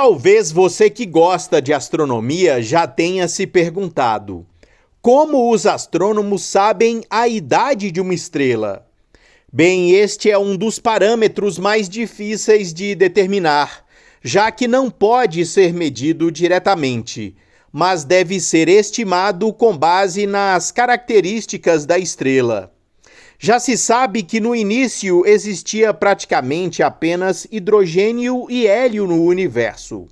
Talvez você que gosta de astronomia já tenha se perguntado: como os astrônomos sabem a idade de uma estrela? Bem, este é um dos parâmetros mais difíceis de determinar, já que não pode ser medido diretamente, mas deve ser estimado com base nas características da estrela. Já se sabe que no início existia praticamente apenas hidrogênio e hélio no universo.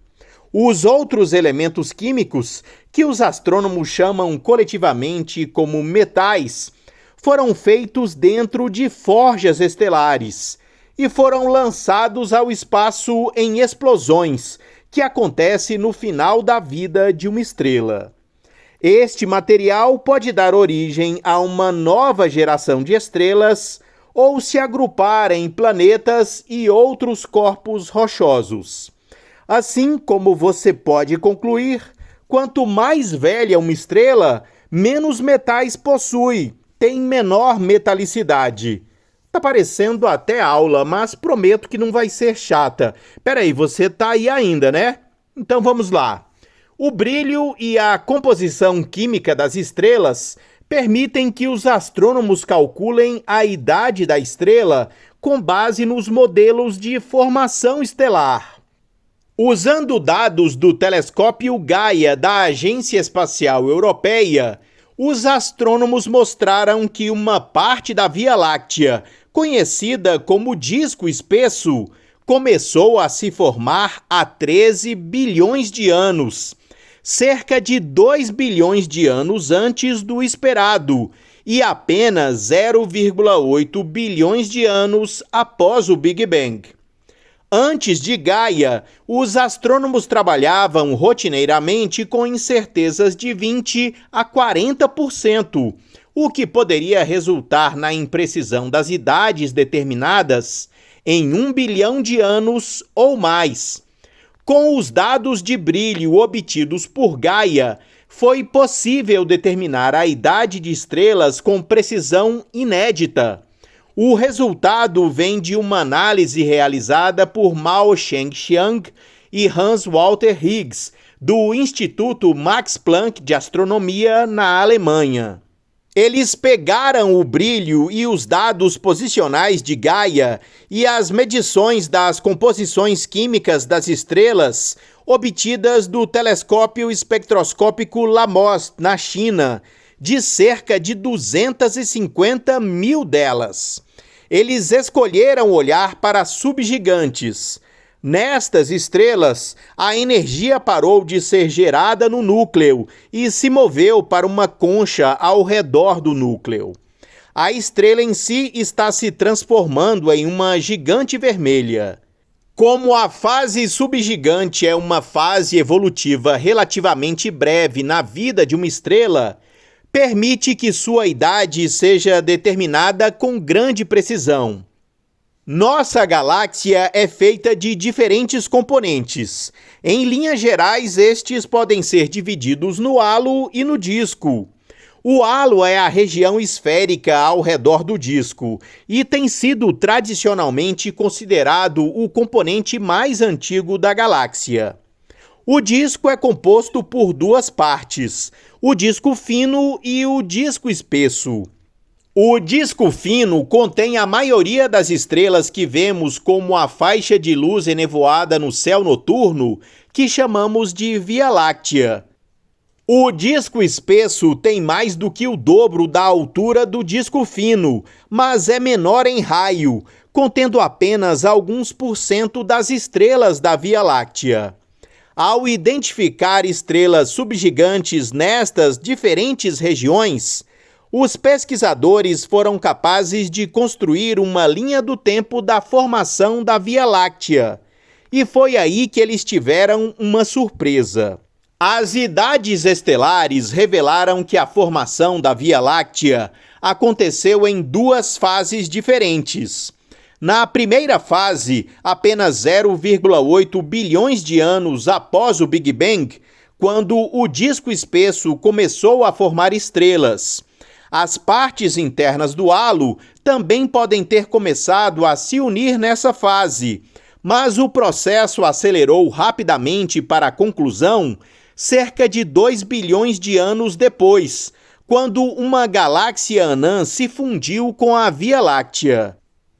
Os outros elementos químicos, que os astrônomos chamam coletivamente como metais, foram feitos dentro de forjas estelares e foram lançados ao espaço em explosões, que acontece no final da vida de uma estrela. Este material pode dar origem a uma nova geração de estrelas ou se agrupar em planetas e outros corpos rochosos. Assim como você pode concluir, quanto mais velha uma estrela, menos metais possui, tem menor metalicidade. Tá parecendo até aula, mas prometo que não vai ser chata. Peraí, você tá aí ainda, né? Então vamos lá. O brilho e a composição química das estrelas permitem que os astrônomos calculem a idade da estrela com base nos modelos de formação estelar. Usando dados do telescópio Gaia da Agência Espacial Europeia, os astrônomos mostraram que uma parte da Via Láctea, conhecida como disco espesso, começou a se formar há 13 bilhões de anos, cerca de 2 bilhões de anos antes do esperado e apenas 0,8 bilhões de anos após o Big Bang. Antes de Gaia, os astrônomos trabalhavam rotineiramente com incertezas de 20 a 40%, o que poderia resultar na imprecisão das idades determinadas em 1 bilhão de anos ou mais. Com os dados de brilho obtidos por Gaia, foi possível determinar a idade de estrelas com precisão inédita. O resultado vem de uma análise realizada por Mao Cheng-Xiang e Hans Walter Higgs, do Instituto Max Planck de Astronomia na Alemanha. Eles pegaram o brilho e os dados posicionais de Gaia e as medições das composições químicas das estrelas obtidas do telescópio espectroscópico LAMOST, na China, de cerca de 250 mil delas. Eles escolheram olhar para subgigantes. Nestas estrelas, a energia parou de ser gerada no núcleo e se moveu para uma concha ao redor do núcleo. A estrela em si está se transformando em uma gigante vermelha. Como a fase subgigante é uma fase evolutiva relativamente breve na vida de uma estrela, permite que sua idade seja determinada com grande precisão. Nossa galáxia é feita de diferentes componentes. Em linhas gerais, estes podem ser divididos no halo e no disco. O halo é a região esférica ao redor do disco e tem sido tradicionalmente considerado o componente mais antigo da galáxia. O disco é composto por duas partes, o disco fino e o disco espesso. O disco fino contém a maioria das estrelas que vemos como a faixa de luz enevoada no céu noturno, que chamamos de Via Láctea. O disco espesso tem mais do que o dobro da altura do disco fino, mas é menor em raio, contendo apenas alguns % das estrelas da Via Láctea. Ao identificar estrelas subgigantes nestas diferentes regiões, os pesquisadores foram capazes de construir uma linha do tempo da formação da Via Láctea. E foi aí que eles tiveram uma surpresa. As idades estelares revelaram que a formação da Via Láctea aconteceu em duas fases diferentes. Na primeira fase, apenas 0,8 bilhões de anos após o Big Bang, quando o disco espesso começou a formar estrelas. As partes internas do halo também podem ter começado a se unir nessa fase, Mas o processo acelerou rapidamente para a conclusão cerca de 2 bilhões de anos depois, quando uma galáxia anã se fundiu com a Via Láctea.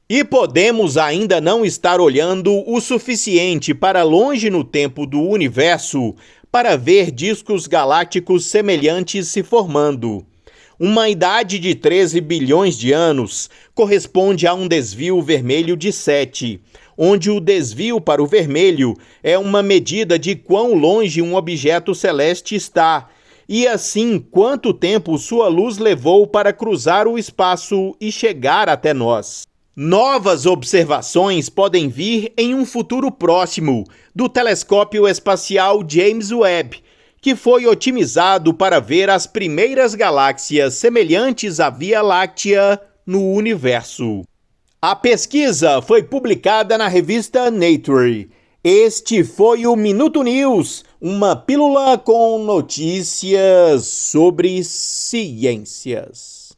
E podemos ainda não estar olhando o suficiente para longe no tempo do universo para ver discos galácticos semelhantes se formando. Uma idade de 13 bilhões de anos corresponde a um desvio vermelho de 7, onde o desvio para o vermelho é uma medida de quão longe um objeto celeste está, e assim quanto tempo sua luz levou para cruzar o espaço e chegar até nós. Novas observações podem vir em um futuro próximo do telescópio espacial James Webb, que foi otimizado para ver as primeiras galáxias semelhantes à Via Láctea no universo. A pesquisa foi publicada na revista Nature. Este foi o Minuto News, uma pílula com notícias sobre ciências.